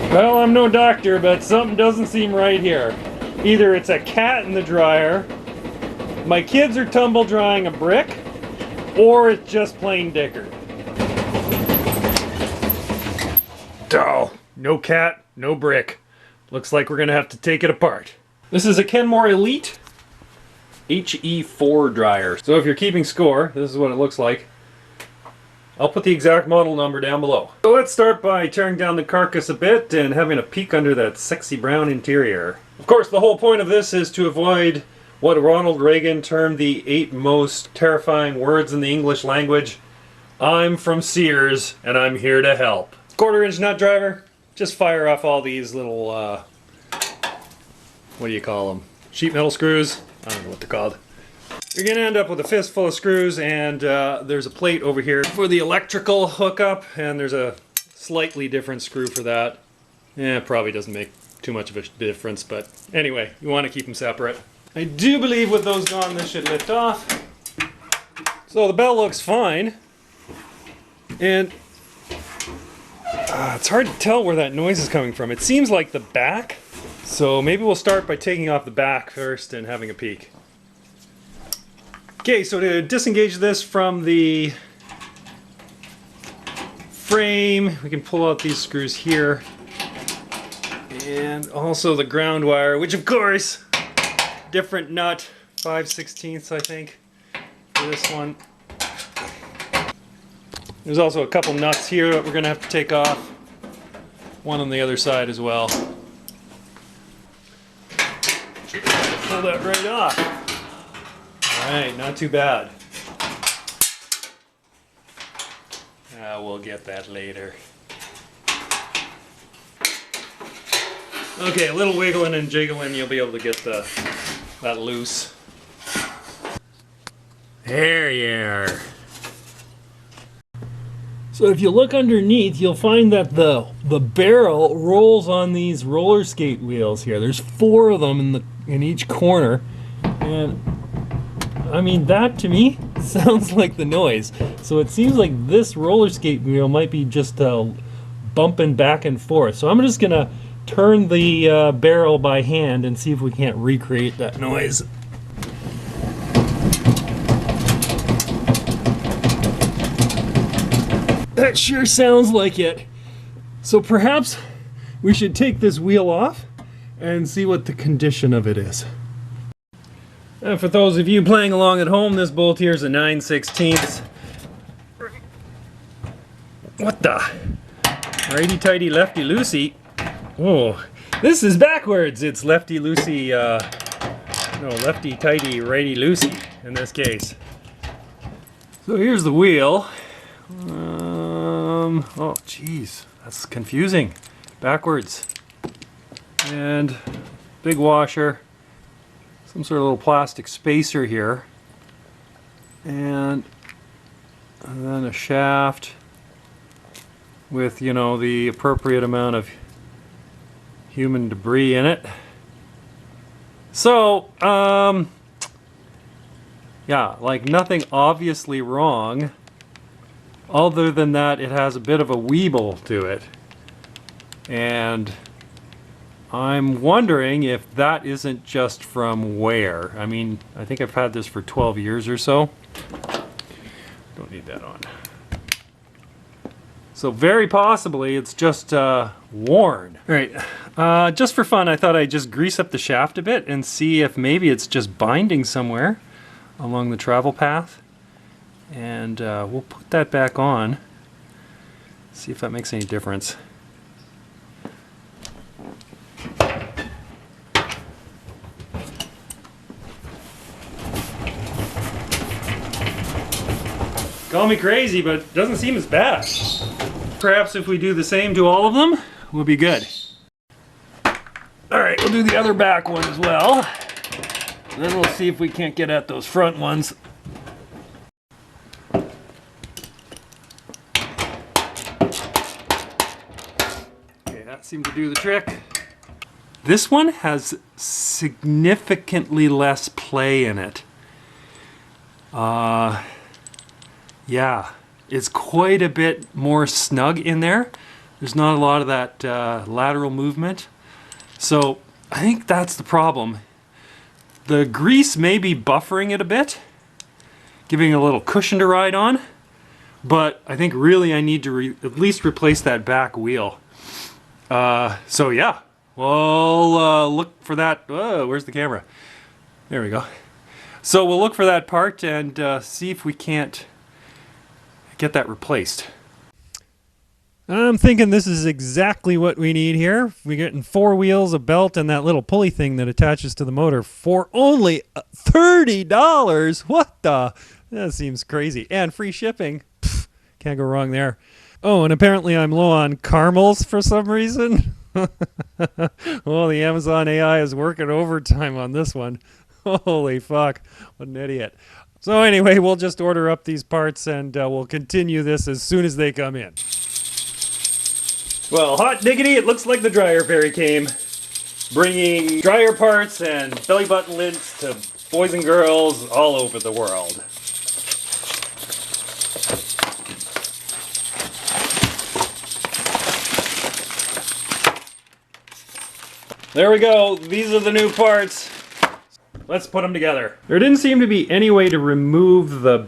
Well, I'm no doctor, but something doesn't seem right here. Either it's a cat in the dryer, my kids are tumble drying a brick, or it's just plain Dickard. Oh, no cat, no brick. Looks like we're gonna have to take it apart. This is a Kenmore Elite He4 dryer. So if you're keeping score, this is what it looks like. I'll put the exact model number down below. So let's start by tearing down the carcass a bit and having a peek under that sexy brown interior. Of course, the whole point of this is to avoid what Ronald Reagan termed the 8 most terrifying words in the English language. I'm from Sears and I'm here to help. 1/4-inch nut driver. Just fire off all these little, what do you call them? Sheet metal screws? I don't know what they're called. You're going to end up with a fistful of screws, and there's a plate over here for the electrical hookup, and there's a slightly different screw for that. It probably doesn't make too much of a difference, but anyway, you want to keep them separate. I do believe with those gone, this should lift off. So the bell looks fine, and it's hard to tell where that noise is coming from. It seems like the back, so maybe we'll start by taking off the back first and having a peek. Okay, so to disengage this from the frame, we can pull out these screws here. And also the ground wire, which of course, different nut, 5/16 I think, for this one. There's also a couple nuts here that we're going to have to take off. One on the other side as well. Pull that right off. Alright, not too bad. We'll get that later. Okay, a little wiggling and jiggling, you'll be able to get that loose. There you are. So if you look underneath, you'll find that the barrel rolls on these roller skate wheels here. There's 4 of them in each corner, and I mean, that to me sounds like the noise. So it seems like this roller skate wheel might be just bumping back and forth. So I'm just gonna turn the barrel by hand and see if we can't recreate that noise. That sure sounds like it. So perhaps we should take this wheel off and see what the condition of it is. And for those of you playing along at home, this bolt here is a 9/16. What the? Righty-tighty, lefty-loosey. Oh, this is backwards. It's lefty-loosey, no, lefty-tighty, righty-loosey in this case. So here's the wheel. Oh, geez, that's confusing. Backwards. And big washer. Some sort of little plastic spacer here, and then a shaft with, you know, the appropriate amount of human debris in it. So, yeah, like nothing obviously wrong, other than that it has a bit of a weeble to it, and I'm wondering if that isn't just from wear. I mean, I think I've had this for 12 years or so. Don't need that on. So very possibly it's just worn. All right, just for fun, I thought I'd just grease up the shaft a bit and see if maybe it's just binding somewhere along the travel path. And we'll put that back on. See if that makes any difference. Call me crazy, but it doesn't seem as bad. Perhaps if we do the same to all of them, we'll be good. Alright, we'll do the other back one as well. And then we'll see if we can't get at those front ones. Okay, that seemed to do the trick. This one has significantly less play in it. Yeah, it's quite a bit more snug in there. There's not a lot of that lateral movement. So I think that's the problem. The grease may be buffering it a bit, giving it a little cushion to ride on, but I think really I need to at least replace that back wheel. So yeah, we'll look for that. Where's the camera? There we go. So we'll look for that part and see if we can't get that replaced. I'm thinking this is exactly what we need here. We're getting 4 wheels, a belt, and that little pulley thing that attaches to the motor for only $30. What the? That seems crazy. And free shipping. Pfft, can't go wrong there. Oh, and apparently I'm low on caramels for some reason. Well, the Amazon AI is working overtime on this one. Holy fuck. What an idiot. So anyway, we'll just order up these parts and we'll continue this as soon as they come in. Well, hot diggity, it looks like the dryer fairy came, bringing dryer parts and belly button lids to boys and girls all over the world. There we go, these are the new parts. Let's put them together. There didn't seem to be any way to remove the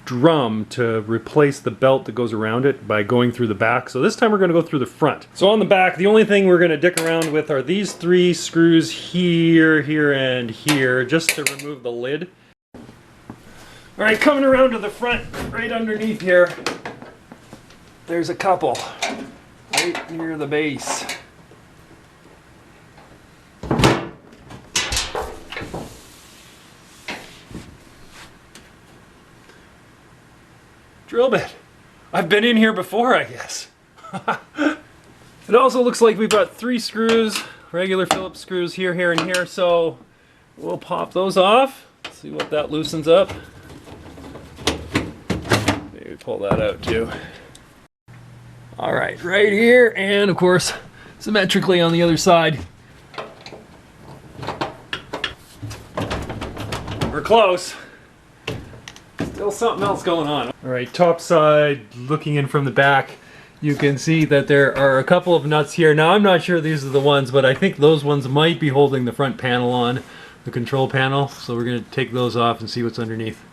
drum to replace the belt that goes around it by going through the back. So this time we're going to go through the front. So on the back, the only thing we're going to dick around with are these 3 screws here, here, and here, just to remove the lid. Alright, coming around to the front, right underneath here, there's a couple, right near the base. Drill bit. I've been in here before, I guess. It also looks like we've got 3 screws, regular Phillips screws here, here, and here, so we'll pop those off, see what that loosens up. Maybe pull that out too. Alright, right here, and of course, symmetrically on the other side. We're close. Still something else going on. Alright, top side, looking in from the back, you can see that there are a couple of nuts here. Now I'm not sure these are the ones, but I think those ones might be holding the front panel on, the control panel. So we're going to take those off and see what's underneath.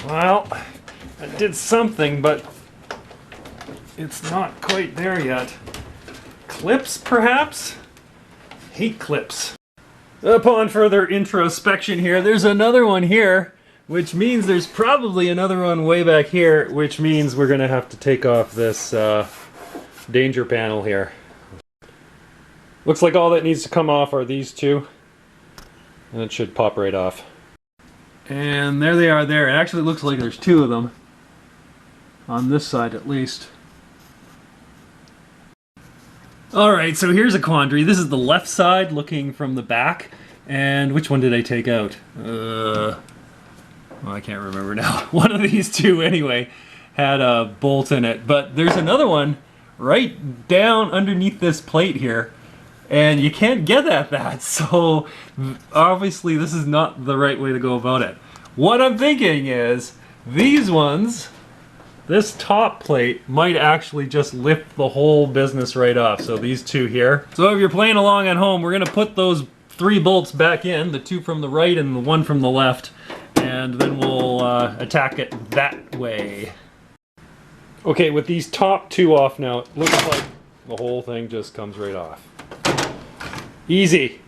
Well, I did something, but it's not quite there yet. Clips, perhaps? Heat clips. Upon further introspection here, there's another one here, which means there's probably another one way back here, which means we're going to have to take off this danger panel here. Looks like all that needs to come off are these 2, and it should pop right off. And there they are there. It actually looks like there's 2 of them, on this side at least. Alright, so here's a quandary. This is the left side looking from the back. And which one did I take out? Well, I can't remember now. One of these 2 anyway had a bolt in it. But there's another one right down underneath this plate here. And you can't get at that. So obviously this is not the right way to go about it. What I'm thinking is these ones, this top plate might actually just lift the whole business right off. So these 2 here. So if you're playing along at home, we're going to put those 3 bolts back in, the 2 from the right and the 1 from the left, and then we'll attack it that way. Okay, with these top 2 off now, it looks like the whole thing just comes right off. Easy.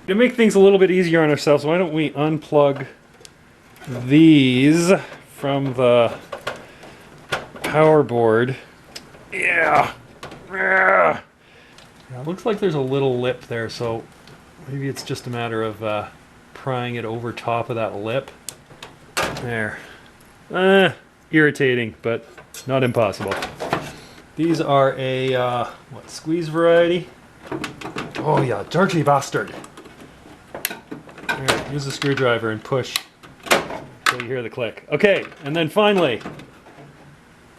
To make things a little bit easier on ourselves, why don't we unplug these from the power board. Yeah. Yeah. It looks like there's a little lip there, so maybe it's just a matter of prying it over top of that lip. There. Irritating, but not impossible. These are a, what, squeeze variety? Oh yeah, dirty bastard. There, use a screwdriver and push until you hear the click. Okay, and then finally,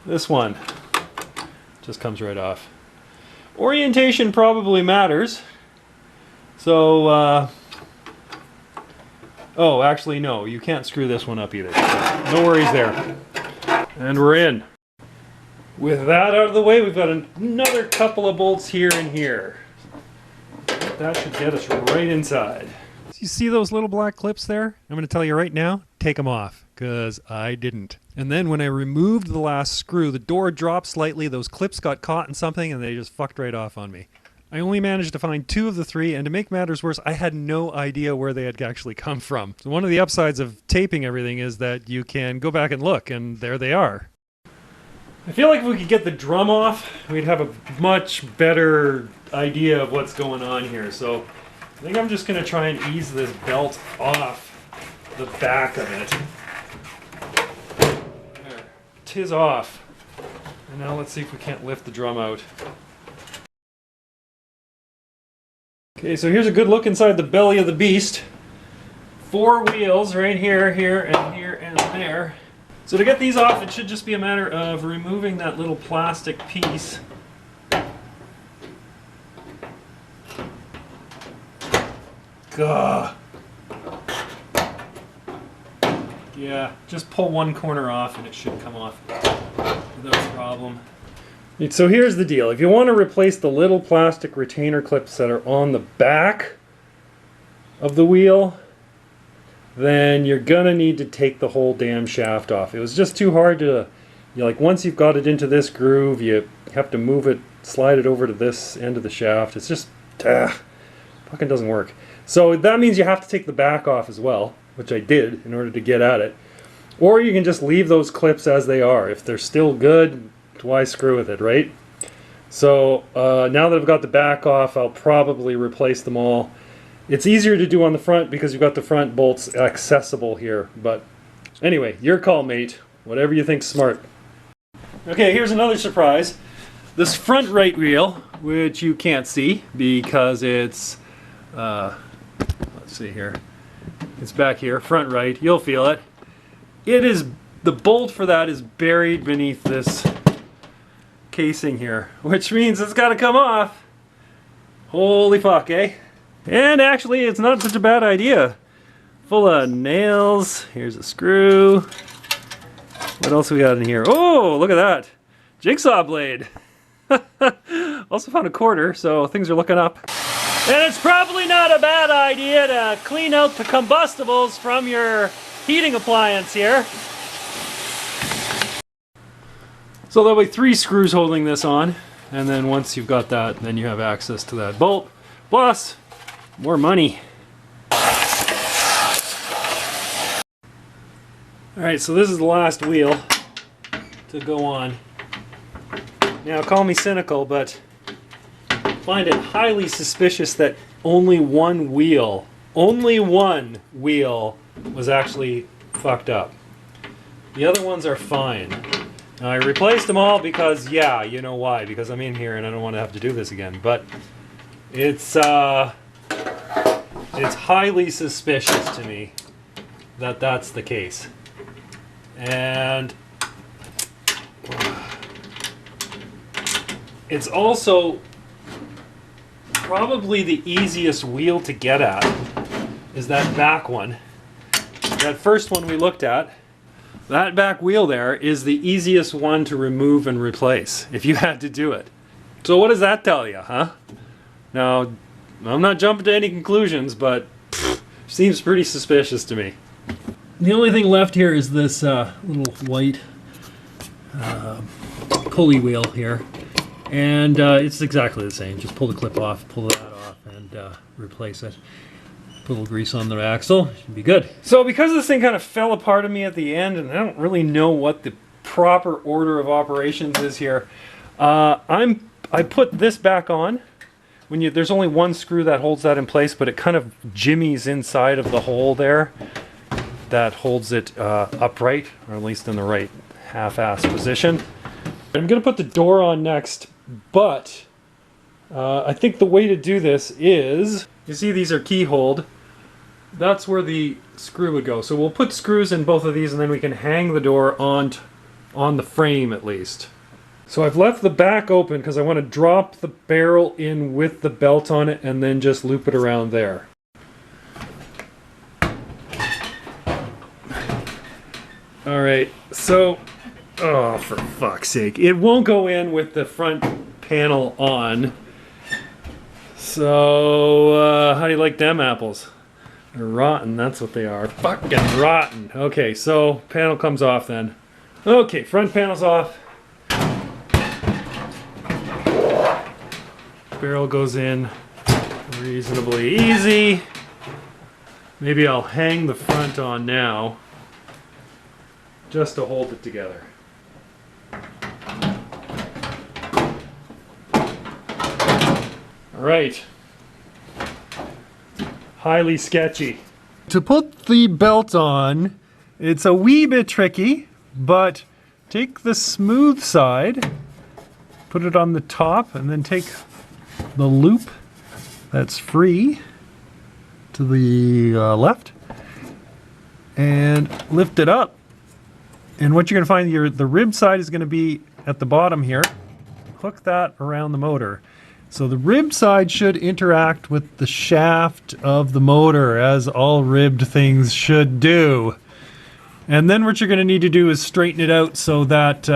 this one just comes right off. Orientation probably matters. So Oh, actually no, you can't screw this one up either. So no worries there. And we're in. With that out of the way, we've got another couple of bolts here and here. That should get us right inside. You see those little black clips there? I'm going to tell you right now, take them off, because I didn't. And then when I removed the last screw, the door dropped slightly, those clips got caught in something, and they just fucked right off on me. I only managed to find 2 of the 3, and to make matters worse, I had no idea where they had actually come from. So one of the upsides of taping everything is that you can go back and look, and there they are. I feel like if we could get the drum off, we'd have a much better idea of what's going on here. So I think I'm just going to try and ease this belt off the back of it. There. 'Tis off. And now let's see if we can't lift the drum out. Okay, so here's a good look inside the belly of the beast. 4 wheels right here, here, and there. So to get these off, it should just be a matter of removing that little plastic piece. Gah. Yeah, just pull one corner off and it should come off without problem. So here's the deal. If you want to replace the little plastic retainer clips that are on the back of the wheel, then you're gonna need to take the whole damn shaft off. It was just too hard to, like, once you've got it into this groove, you have to move it, slide it over to this end of the shaft. It's just, fucking doesn't work. So that means you have to take the back off as well, which I did in order to get at it. Or you can just leave those clips as they are. If they're still good, why screw with it, right? So now that I've got the back off, I'll probably replace them all. It's easier to do on the front because you've got the front bolts accessible here. But anyway, your call, mate. Whatever you think's smart. Okay, here's another surprise. This front right wheel, which you can't see because it's, let's see here. It's back here, front right. You'll feel it. It is, the bolt for that is buried beneath this casing here, which means it's got to come off. Holy fuck, eh? And actually, it's not such a bad idea. Full of nails. Here's a screw. What else we got in here? Oh, look at that. Jigsaw blade. Also found a quarter, so things are looking up. And it's probably not a bad idea to clean out the combustibles from your heating appliance here. So there'll be 3 screws holding this on, and then once you've got that, then you have access to that bolt. Plus, more money. Alright, so this is the last wheel to go on. Now, call me cynical, but I find it highly suspicious that only one wheel was actually fucked up. The other ones are fine. Now, I replaced them all because, yeah, you know why. Because I'm in here and I don't want to have to do this again. But it's highly suspicious to me that that's the case. And it's also probably the easiest wheel to get at is that back one. That first one we looked at, that back wheel there is the easiest one to remove and replace if you had to do it. So what does that tell you, huh? Now, I'm not jumping to any conclusions, but seems pretty suspicious to me. The only thing left here is this little white pulley wheel here. And it's exactly the same. Just pull the clip off, pull that off, and replace it. Put a little grease on the axle. Should be good. So because this thing kind of fell apart on me at the end, and I don't really know what the proper order of operations is here, I put this back on. There's only one screw that holds that in place, but it kind of jimmies inside of the hole there that holds it upright, or at least in the right half-assed position. I'm going to put the door on next, but I think the way to do this is, you see these are keyholed. That's where the screw would go. So we'll put screws in both of these and then we can hang the door on the frame at least. So I've left the back open because I want to drop the barrel in with the belt on it and then just loop it around there. Alright, so, oh, for fuck's sake. It won't go in with the front panel on. So, how do you like them apples? They're rotten, that's what they are. Fucking rotten. Okay, so, panel comes off then. Okay, front panel's off. Barrel goes in reasonably easy. Maybe I'll hang the front on now, just to hold it together. Alright. Highly sketchy. To put the belt on, it's a wee bit tricky, but take the smooth side, put it on the top, and then take the loop that's free to the left, and lift it up. And what you're going to find, the rib side is going to be at the bottom here. Hook that around the motor. So the rib side should interact with the shaft of the motor, as all ribbed things should do. And then what you're going to need to do is straighten it out so that,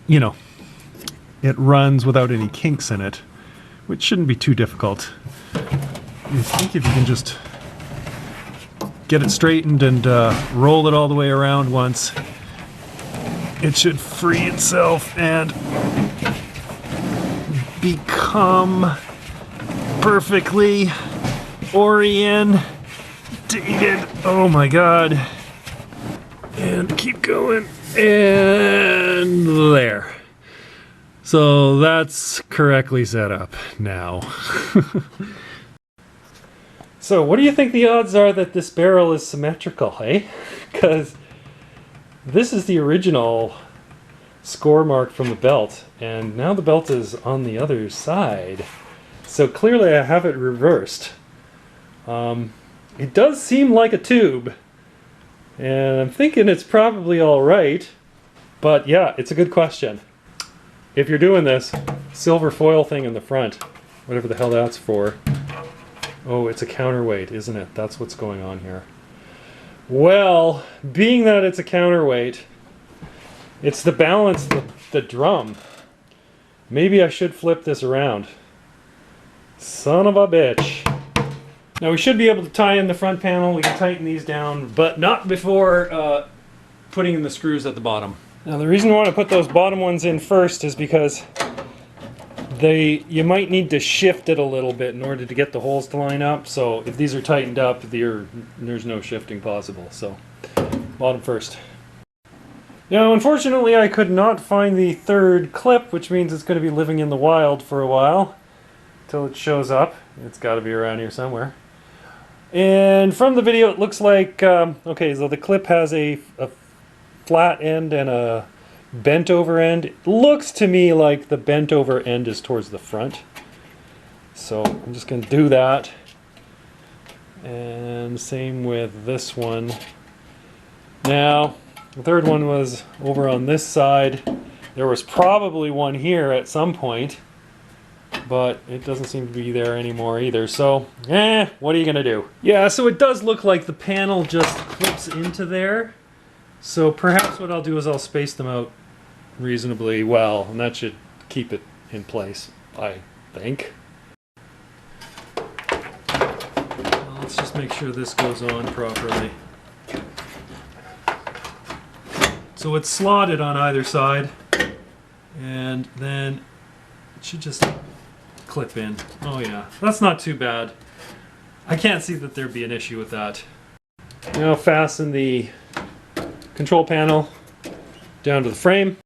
you know, it runs without any kinks in it, which shouldn't be too difficult. I think if you can just get it straightened and roll it all the way around once, it should free itself and become perfectly orientated. Oh my god. And keep going. And there. So that's correctly set up now. So what do you think the odds are that this barrel is symmetrical, hey? Because this is the original score mark from the belt, and now the belt is on the other side. So clearly I have it reversed. It does seem like a tube, and I'm thinking it's probably alright, but yeah, it's a good question. If you're doing this, silver foil thing in the front, whatever the hell that's for. Oh, it's a counterweight, isn't it? That's what's going on here. Well, being that it's a counterweight, it's the balance, the drum. Maybe I should flip this around. Son of a bitch. Now we should be able to tie in the front panel. We can tighten these down, but not before putting in the screws at the bottom. Now the reason I want to put those bottom ones in first is because you might need to shift it a little bit in order to get the holes to line up. So if these are tightened up, there's no shifting possible. So bottom first. Now unfortunately I could not find the third clip, which means it's going to be living in the wild for a while till it shows up. It's got to be around here somewhere. And from the video it looks like, okay, so the clip has a flat end and a bent over end. It looks to me like the bent over end is towards the front. So I'm just going to do that. And same with this one. Now, the third one was over on this side. There was probably one here at some point, but it doesn't seem to be there anymore either. So, what are you going to do? Yeah, so it does look like the panel just clips into there. So perhaps what I'll do is I'll space them out reasonably well, and that should keep it in place, I think. Well, let's just make sure this goes on properly. So it's slotted on either side, and then it should just clip in. Oh yeah, that's not too bad. I can't see that there'd be an issue with that. Now fasten the control panel down to the frame.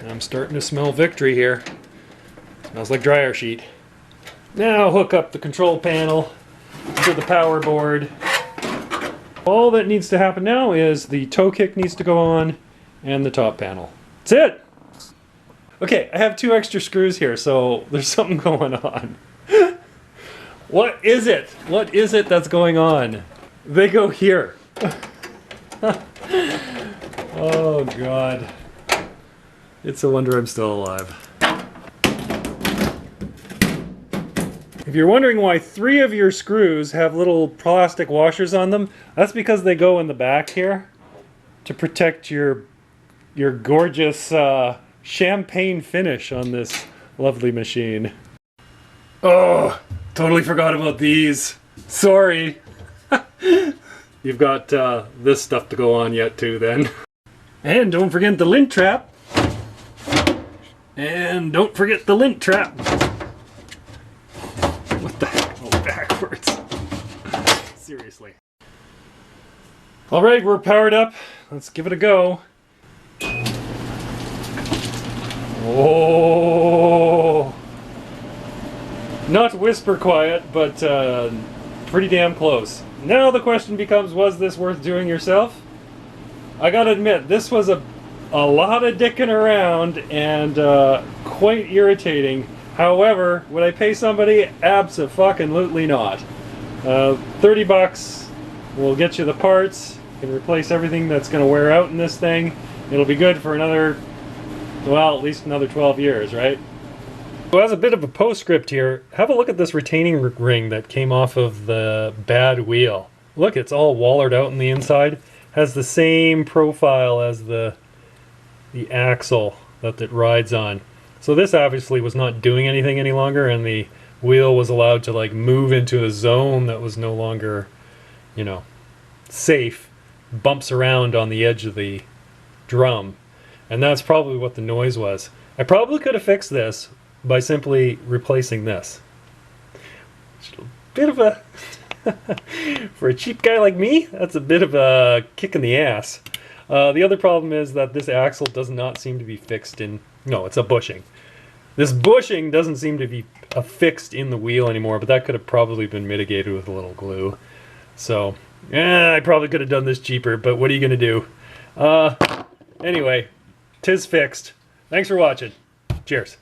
I'm starting to smell victory here. Smells like dryer sheet. Now hook up the control panel to the power board. All that needs to happen now is the toe kick needs to go on and the top panel. That's it! Okay, I have 2 extra screws here, so there's something going on. What is it? What is it that's going on? They go here. Oh god. It's a wonder I'm still alive. If you're wondering why 3 of your screws have little plastic washers on them, that's because they go in the back here to protect your gorgeous champagne finish on this lovely machine. Oh, totally forgot about these. Sorry. You've got this stuff to go on yet too then. And don't forget the lint trap. And don't forget the lint trap. What the heck? Oh, backwards. Seriously. Alright, we're powered up. Let's give it a go. Oh! Not whisper quiet, but pretty damn close. Now the question becomes, was this worth doing yourself? I gotta admit, this was a lot of dicking around and quite irritating. However, would I pay somebody? Abso-fucking-lutely not. 30 bucks will get you the parts. You can replace everything that's going to wear out in this thing. It'll be good for another, well, at least another 12 years, right? So as a bit of a postscript here, have a look at this retaining ring that came off of the bad wheel. Look, it's all wallered out on the inside. Has the same profile as the axle that it rides on. So this obviously was not doing anything any longer, and the wheel was allowed to like move into a zone that was no longer, you know, safe. Bumps around on the edge of the drum, and that's probably what the noise was. I probably could have fixed this by simply replacing this. Just a bit of a for a cheap guy like me, that's a bit of a kick in the ass. The other problem is that this axle does not seem to be fixed in... No, it's a bushing. This bushing doesn't seem to be affixed in the wheel anymore, but that could have probably been mitigated with a little glue. So, I probably could have done this cheaper, but what are you going to do? Anyway, 'tis fixed. Thanks for watching. Cheers.